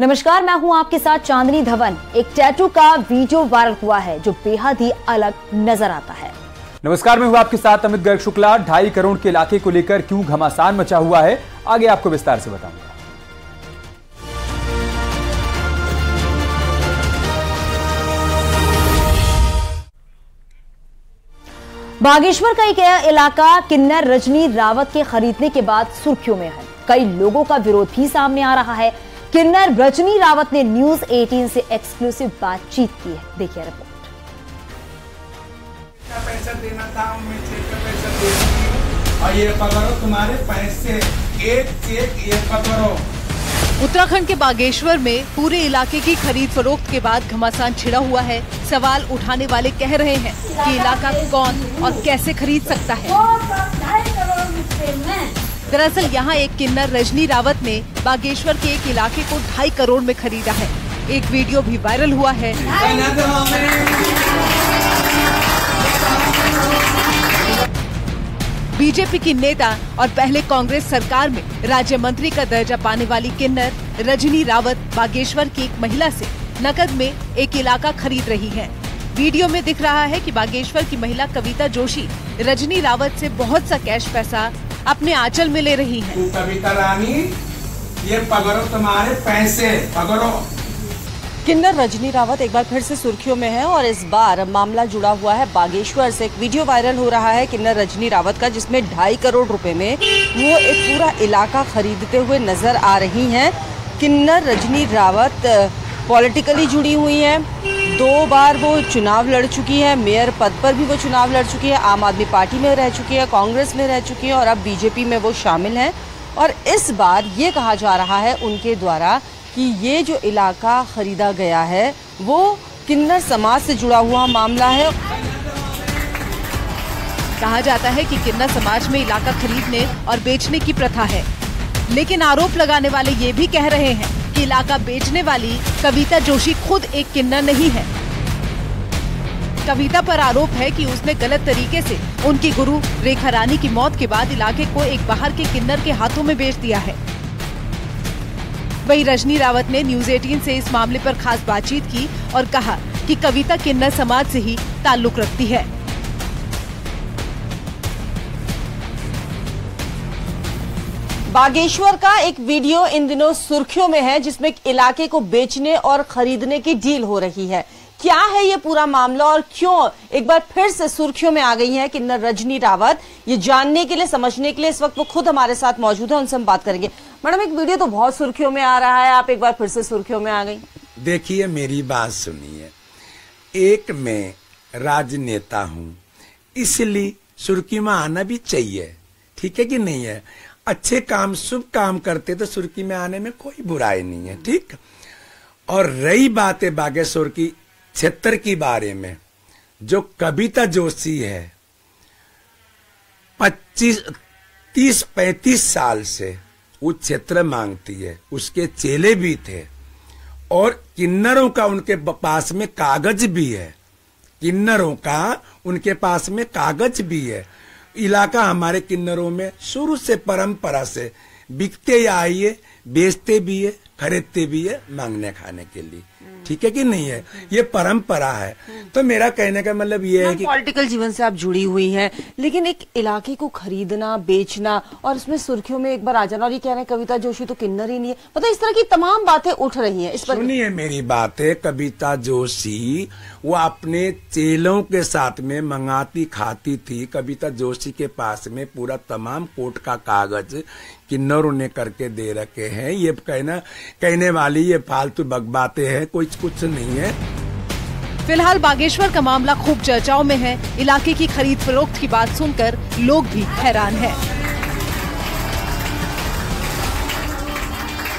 नमस्कार, मैं हूं आपके साथ चांदनी धवन। एक टैटू का वीडियो वायरल हुआ है जो बेहद ही अलग नजर आता है। नमस्कार, मैं हूं आपके साथ अमित गर्ग शुक्ला। 2.5 करोड़ के इलाके को लेकर क्यों घमासान मचा हुआ है, आगे आपको विस्तार से बताऊंगा। बागेश्वर का एक इलाका किन्नर रजनी रावत के खरीदने के बाद सुर्खियों में है। कई लोगों का विरोध भी सामने आ रहा है। किन्नर रजनी रावत ने न्यूज 18 से एक्सक्लूसिव बातचीत की है। देखिए रिपोर्ट। पैसा देना था, मैं चेक का पैसा दे दूंगी और ये पकड़ो तुम्हारे पैसे, एक चेक ये पकड़ो। उत्तराखंड के बागेश्वर में पूरे इलाके की खरीद फरोख्त के बाद घमासान छिड़ा हुआ है। सवाल उठाने वाले कह रहे हैं कि इलाका कौन और कैसे खरीद सकता है। दरअसल यहाँ एक किन्नर रजनी रावत ने बागेश्वर के एक इलाके को 2.5 करोड़ में खरीदा है। एक वीडियो भी वायरल हुआ है। बीजेपी की नेता और पहले कांग्रेस सरकार में राज्य मंत्री का दर्जा पाने वाली किन्नर रजनी रावत बागेश्वर की एक महिला से नकद में एक इलाका खरीद रही हैं। वीडियो में दिख रहा है कि बागेश्वर की महिला कविता जोशी रजनी रावत से बहुत सा कैश पैसा अपने आंचल में ले रही हैं। कविता रानी, ये पकड़ो तुम्हारे पैसे, पकड़ो। किन्नर रजनी रावत एक बार फिर से सुर्खियों में है और इस बार मामला जुड़ा हुआ है बागेश्वर से। एक वीडियो वायरल हो रहा है किन्नर रजनी रावत का, जिसमें 2.5 करोड़ रुपए में वो एक पूरा इलाका खरीदते हुए नजर आ रही हैं। किन्नर रजनी रावत पॉलिटिकली जुड़ी हुई हैं। 2 बार वो चुनाव लड़ चुकी है, मेयर पद पर भी वो चुनाव लड़ चुकी है। आम आदमी पार्टी में रह चुकी है, कांग्रेस में रह चुकी है और अब बीजेपी में वो शामिल हैं। और इस बार ये कहा जा रहा है उनके द्वारा कि ये जो इलाका खरीदा गया है वो किन्नर समाज से जुड़ा हुआ मामला है। कहा जाता है कि किन्नर समाज में इलाका खरीदने और बेचने की प्रथा है, लेकिन आरोप लगाने वाले ये भी कह रहे हैं कि इलाका बेचने वाली कविता जोशी खुद एक किन्नर नहीं है। कविता पर आरोप है कि उसने गलत तरीके से उनकी गुरु रेखा रानी की मौत के बाद इलाके को एक बाहर के किन्नर के हाथों में बेच दिया है। वहीं रजनी रावत ने न्यूज 18 से इस मामले पर खास बातचीत की और कहा कि कविता किन्नर समाज से ही ताल्लुक रखती है। बागेश्वर का एक वीडियो इन दिनों सुर्खियों में है, जिसमें इलाके को बेचने और खरीदने की डील हो रही है। क्या है ये पूरा मामला और क्यों एक बार फिर से सुर्खियों में आ गई है किन्नर रजनी रावत, ये जानने के लिए, समझने के लिए इस वक्त वो खुद हमारे साथ मौजूद है, उनसे हम बात करेंगे। मैडम, एक वीडियो तो बहुत सुर्खियों में आ रहा है, आप एक बार फिर से सुर्खियों में आ गई। देखिए, मेरी बात सुनिए। एक मैं राजनेता हूँ, इसलिए सुर्खी में आना भी चाहिए, ठीक है कि नहीं है। अच्छे काम, शुभ काम करते तो सुर्खी में आने में कोई बुराई नहीं है, ठीक। और रही बात है बागेश्वर की क्षेत्र के बारे में, जो कविता जोशी है 30-35 साल से वो क्षेत्र मांगती है। उसके चेले भी थे और किन्नरों का उनके पास में कागज भी है। किन्नरों का उनके पास में कागज भी है। इलाका हमारे किन्नरों में शुरू से परंपरा से बिकते आई है, बेचते भी है, खरीदते भी है, मांगने खाने के लिए, ठीक है कि नहीं है। ये परंपरा है। तो मेरा कहने का मतलब ये है कि पॉलिटिकल जीवन से आप जुड़ी हुई हैं, लेकिन एक इलाके को खरीदना, बेचना और उसमें सुर्खियों में एक बार आ जाना, और ये कह रहे हैं कविता जोशी तो किन्नर ही नहीं है, मतलब इस तरह की तमाम बातें उठ रही हैं। इस पर सुनिए मेरी बात है। कविता जोशी वो अपने चेलों के साथ में मंगाती खाती थी। कविता जोशी के पास में पूरा तमाम कोर्ट का कागज किन्नरों ने करके दे रखे हैं। ये कहने वाली ये फालतू बकबातें हैं, कुछ नहीं है। फिलहाल बागेश्वर का मामला खूब चर्चाओं में है। इलाके की खरीद फरोख्त की बात सुनकर लोग भी हैरान हैं।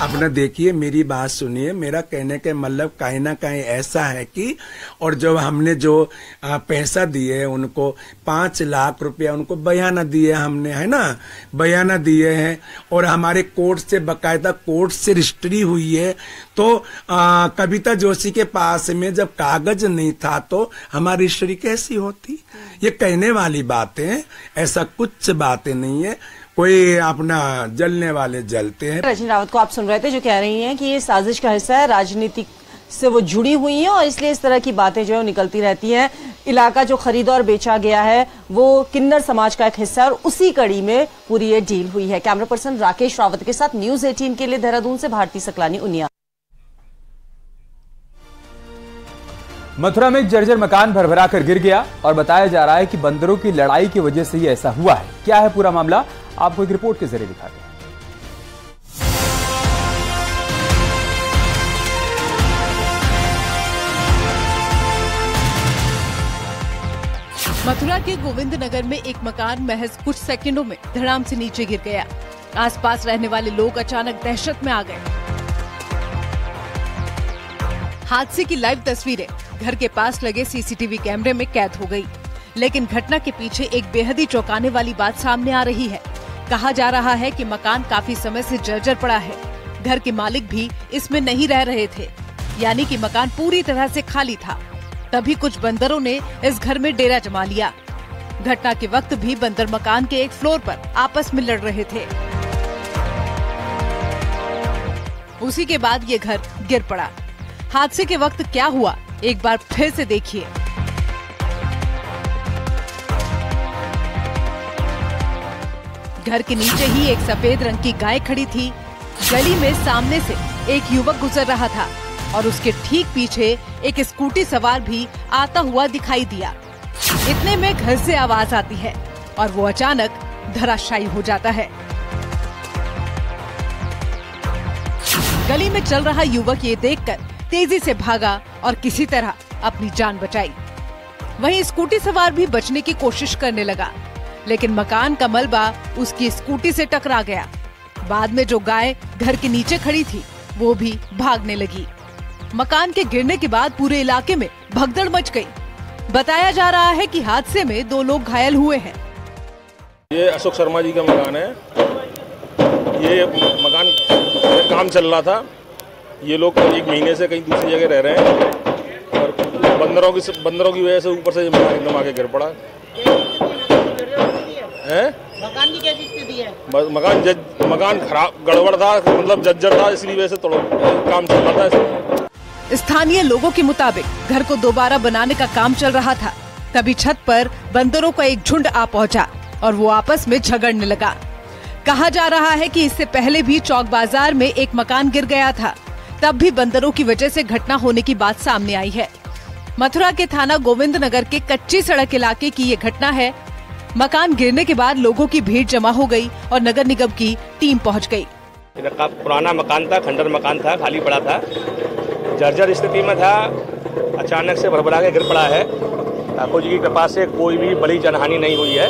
अपना देखिए, मेरी बात सुनिए। मेरा कहने के मतलब कहीं ना कहीं ऐसा है कि और जो हमने जो पैसा दिए उनको 5 लाख रुपया उनको बयाना दिए हमने, है ना, बयाना दिए हैं। और हमारे कोर्ट से बकायदा कोर्ट से रजिस्ट्री हुई है। तो कविता जोशी के पास में जब कागज नहीं था तो हमारी रजिस्ट्री कैसी होती? ये कहने वाली बातें, ऐसा कुछ बातें नहीं है। कोई अपना जलने वाले जलते हैं। रजनी रावत को आप सुन रहे थे जो कह रही हैं कि ये साजिश का हिस्सा है, राजनीति से वो जुड़ी हुई हैं और इसलिए इस तरह की बातें जो है निकलती रहती हैं। इलाका जो खरीदा और बेचा गया है वो किन्नर समाज का एक हिस्सा है और उसी कड़ी में पूरी ये डील हुई है। कैमरा पर्सन राकेश रावत के साथ न्यूज़ 18 के लिए देहरादून से भारती सकलानी, उनिया। मथुरा में एक जर्जर मकान भरभरा कर गिर गया और बताया जा रहा है कि बंदरों की लड़ाई की वजह से ही ऐसा हुआ है। क्या है पूरा मामला, आपको एक रिपोर्ट के जरिए दिखाते हैं। मथुरा के गोविंद नगर में एक मकान महज कुछ सेकंडों में धड़ाम से नीचे गिर गया। आसपास रहने वाले लोग अचानक दहशत में आ गए। हादसे की लाइव तस्वीरें घर के पास लगे सीसीटीवी कैमरे में कैद हो गई। लेकिन घटना के पीछे एक बेहद ही चौंकाने वाली बात सामने आ रही है। कहा जा रहा है कि मकान काफी समय से जर्जर पड़ा है। घर के मालिक भी इसमें नहीं रह रहे थे, यानी कि मकान पूरी तरह से खाली था। तभी कुछ बंदरों ने इस घर में डेरा जमा लिया। घटना के वक्त भी बंदर मकान के एक फ्लोर पर आपस में लड़ रहे थे। उसी के बाद ये घर गिर पड़ा। हादसे के वक्त क्या हुआ, एक बार फिर से देखिए। घर के नीचे ही एक सफेद रंग की गाय खड़ी थी। गली में सामने से एक युवक गुजर रहा था और उसके ठीक पीछे एक स्कूटी सवार भी आता हुआ दिखाई दिया। इतने में घर से आवाज आती है और वो अचानक धराशायी हो जाता है। गली में चल रहा युवक ये देखकर तेजी से भागा और किसी तरह अपनी जान बचाई। वहीं स्कूटी सवार भी बचने की कोशिश करने लगा, लेकिन मकान का मलबा उसकी स्कूटी से टकरा गया। बाद में जो गाय घर के नीचे खड़ी थी वो भी भागने लगी। मकान के गिरने के बाद पूरे इलाके में भगदड़ मच गई। बताया जा रहा है कि हादसे में 2 लोग घायल हुए हैं। ये अशोक शर्मा जी का मकान है। ये मकान काम चल रहा था। ये लोग 1 महीने से कहीं दूसरी जगह रह रहे हैं और बंदरों की वजह से ऊपर से ये मकान एकदम आके गिर पड़ा है। मकान की क्या स्थिति है? मकान खराब गड़बड़ था, मतलब जर्जर था, इसलिए वजह से काम चल रहा था। स्थानीय लोगों के मुताबिक घर को दोबारा बनाने का काम चल रहा था। तभी छत पर बंदरों का एक झुंड आ पहुंचा और वो आपस में झगड़ने लगा। कहा जा रहा है कि इससे पहले भी चौक बाजार में एक मकान गिर गया था। तब भी बंदरों की वजह से घटना होने की बात सामने आई है। मथुरा के थाना गोविंद नगर के कच्ची सड़क इलाके की ये घटना है। मकान गिरने के बाद लोगों की भीड़ जमा हो गई और नगर निगम की टीम पहुंच गई। पुराना मकान था, खंडर मकान था, खाली पड़ा था, जर्जर स्थिति में था। अचानक से भरभरा के गिर पड़ा है। ठाकुर जी की कृपा से कोई भी बड़ी जनहानि नहीं हुई है।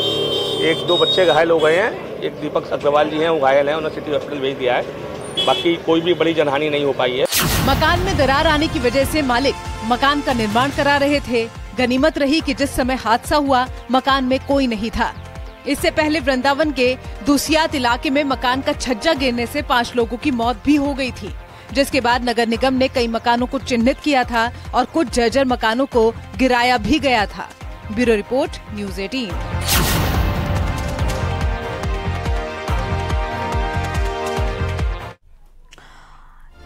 1-2 बच्चे घायल हो गए हैं। एक दीपक अग्रवाल जी हैं, वो घायल हैं, उन्हें सिटी हॉस्पिटल भेज दिया है। बाकी कोई भी बड़ी जनहानि नहीं हो पाई है। मकान में दरार आने की वजह से मालिक मकान का निर्माण करा रहे थे। गनीमत रही कि जिस समय हादसा हुआ मकान में कोई नहीं था। इससे पहले वृंदावन के दुसियात इलाके में मकान का छज्जा गिरने से 5 लोगों की मौत भी हो गई थी, जिसके बाद नगर निगम ने कई मकानों को चिन्हित किया था और कुछ जर्जर मकानों को गिराया भी गया था। Bureau report, news 18।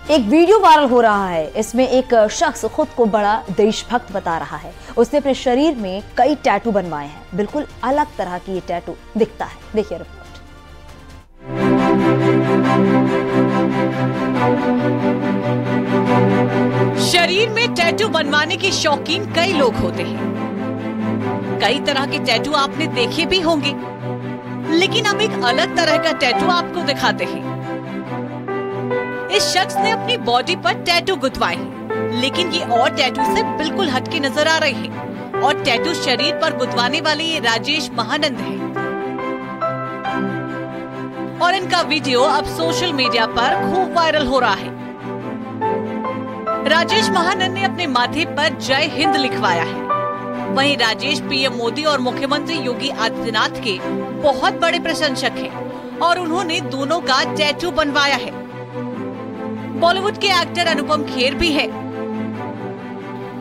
एक वीडियो वायरल हो रहा है। इसमें एक शख्स खुद को बड़ा देशभक्त बता रहा है। उसने अपने शरीर में कई टैटू बनवाए हैं। बिल्कुल अलग तरह की ये टैटू दिखता है। देखिए रिपोर्ट। शरीर में टैटू बनवाने के शौकीन कई लोग होते हैं। कई तरह के टैटू आपने देखे भी होंगे, लेकिन हम एक अलग तरह का टैटू आपको दिखाते हैं। इस शख्स ने अपनी बॉडी पर टैटू गुथवाए हैं, लेकिन ये और टैटू से बिल्कुल हटके नजर आ रहे हैं। और टैटू शरीर पर गुथवाने वाले ये राजेश महानंद हैं। और इनका वीडियो अब सोशल मीडिया पर खूब वायरल हो रहा है। राजेश महानंद ने अपने माथे पर जय हिंद लिखवाया है। वहीं राजेश पीएम मोदी और मुख्यमंत्री योगी आदित्यनाथ के बहुत बड़े प्रशंसक हैं और उन्होंने दोनों का टैटू बनवाया है। बॉलीवुड के एक्टर अनुपम खेर भी है।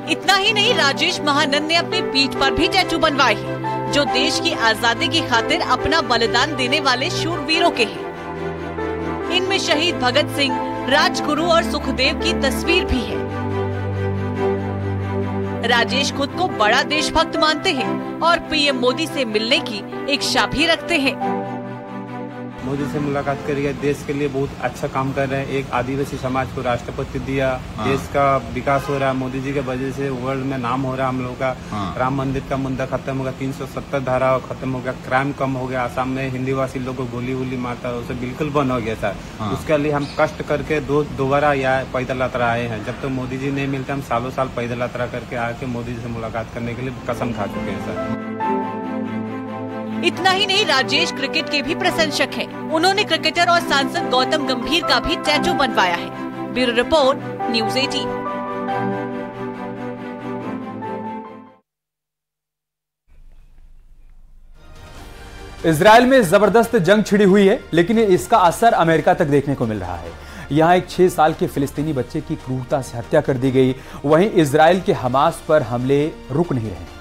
इतना ही नहीं, राजेश महानंद ने अपनी पीठ पर भी टैटू बनवाए हैं, जो देश की आजादी की खातिर अपना बलिदान देने वाले शूरवीरों के हैं। इनमें शहीद भगत सिंह, राजगुरु और सुखदेव की तस्वीर भी है। राजेश खुद को बड़ा देशभक्त मानते हैं और पीएम मोदी से मिलने की इच्छा भी रखते हैं। मोदी से मुलाकात करिए, देश के लिए बहुत अच्छा काम कर रहे हैं। एक आदिवासी समाज को राष्ट्रपति दिया, देश का विकास हो रहा है। मोदी जी के वजह से वर्ल्ड में नाम हो रहा है हम लोग का। राम मंदिर का मुद्दा खत्म हो गया, 370 धारा खत्म हो गया, क्राइम कम हो गया। आसाम में हिंदीवासी लोग को गोली वोली मारता है, उसे बिल्कुल बंद हो गया सर। उसके लिए हम कष्ट करके दोबारा यहाँ पैदल यात्रा आए हैं। जब तक मोदी जी नहीं मिलते हम सालों साल पैदल यात्रा करके आके मोदी जी से मुलाकात करने के लिए कसम खा चुके हैं सर। इतना ही नहीं, राजेश क्रिकेट के भी प्रशंसक हैं। उन्होंने क्रिकेटर और सांसद गौतम गंभीर का भी टैटू बनवाया है। Bureau report, news 18। इजराइल में जबरदस्त जंग छिड़ी हुई है, लेकिन इसका असर अमेरिका तक देखने को मिल रहा है। यहां एक 6 साल के फिलिस्तीनी बच्चे की क्रूरता से हत्या कर दी गई। वहीं इजराइल के हमास पर हमले रुक नहीं रहे।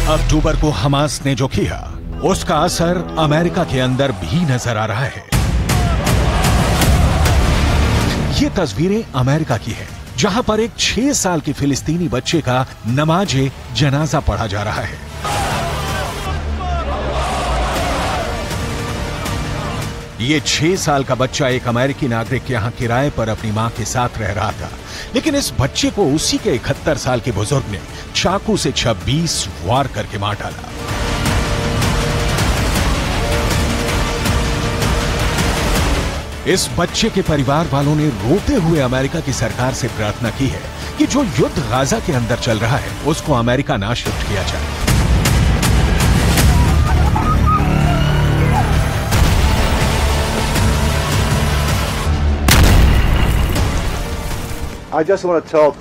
अक्टूबर को हमास ने जो किया, उसका असर अमेरिका के अंदर भी नजर आ रहा है। ये तस्वीरें अमेरिका की हैं, जहां पर एक 6 साल के फिलिस्तीनी बच्चे का नमाजे जनाजा पढ़ा जा रहा है। ये 6 साल का बच्चा एक अमेरिकी नागरिक के यहां किराए पर अपनी मां के साथ रह रहा था, लेकिन इस बच्चे को उसी के 71 साल के बुजुर्ग ने चाकू से 26 वार करके मार डाला। इस बच्चे के परिवार वालों ने रोते हुए अमेरिका की सरकार से प्रार्थना की है कि जो युद्ध गाजा के अंदर चल रहा है उसको अमेरिका ना शिफ्ट किया जाए। I just want to tell